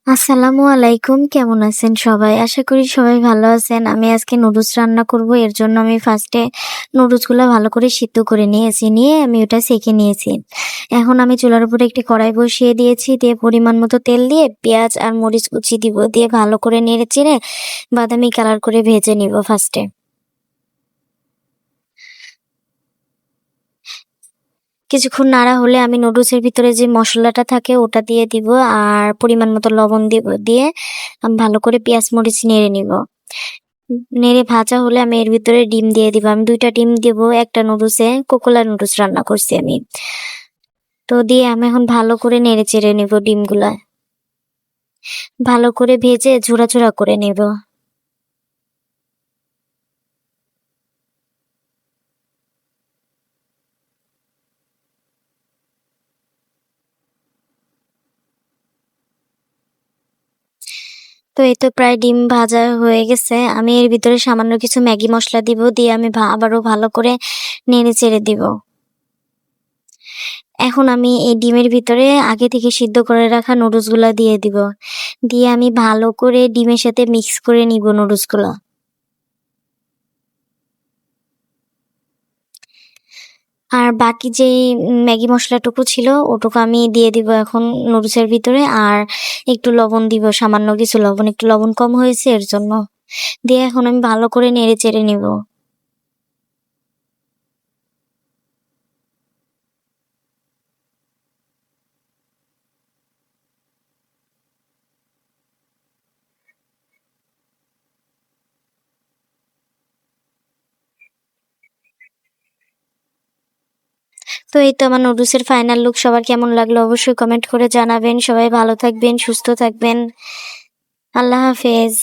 আসসালামু আলাইকুম। কেমন আছেন সবাই? আশা করি সবাই ভালো আছেন। আমি আজকে নুডলস রান্না করব। এর জন্য আমি ফার্স্টে নুডলসগুলা ভালো করে সিদ্ধ করে নিয়েছি। নিয়ে আমি ওটা সেঁকে নিয়েছি। এখন আমি চুলার উপরে একটি কড়াই বসিয়ে দিয়েছি। দিয়ে পরিমাণ মতো তেল দিয়ে পেঁয়াজ আর মরিচ কুচি দিব। দিয়ে ভালো করে নেড়েচেড়ে বাদামি কালার করে ভেজে নিব ফার্স্টে। কিছুক্ষণ নাড়া হলে আমি নুডলসের ভিতরে যে মসলাটা থাকে ওটা দিয়ে দিব আর পরিমাণ মতো লবণ দিব। দিয়ে আমি ভালো করে পেঁয়াজ মরিচ নেড়ে নিব। নেড়ে ভাজা হলে আমি এর ভিতরে ডিম দিয়ে দিব। আমি ২ টা ডিম দিব একটা নুডলসে। কোকোলা নুডলস রান্না করছি আমি। তো দিয়ে আমি এখন ভালো করে নেড়ে-চেড়ে নিব ডিমগুলা। ভালো করে ভেজে ঝুরা-ঝুরা করে নেব। তো এই তো প্রায় ডিম ভাজা হয়ে গেছে। আমি এর ভিতরে সামান্য কিছু ম্যাগি মসলা দিব। দিয়ে আমি আবারও ভালো করে নেড়ে-চেড়ে দিব। এখন আমি এই ডিমের ভিতরে আগে থেকে সিদ্ধ করে রাখা নুডলসগুলা দিয়ে দিব। দিয়ে আমি ভালো করে ডিমের সাথে মিক্স করে নিব নুডলসগুলা। আর বাকি যেই ম্যাগি মসলাটুকু ছিল ওটুকু আমি দিয়ে দিব এখন নুডলসের ভিতরে। আর একটু লবণ দিব, সামান্য কিছু লবণ। একটু লবণ কম হয়েছে এর জন্য। দিয়ে এখন আমি ভালো করে নেড়ে-চেড়ে নিব। তো এই তো আমার নুডলসের ফাইনাল লুক। সবার কেমন লাগলো অবশ্যই কমেন্ট করে জানাবেন। সবাই ভালো থাকবেন, সুস্থ থাকবেন। আল্লাহ হাফেজ।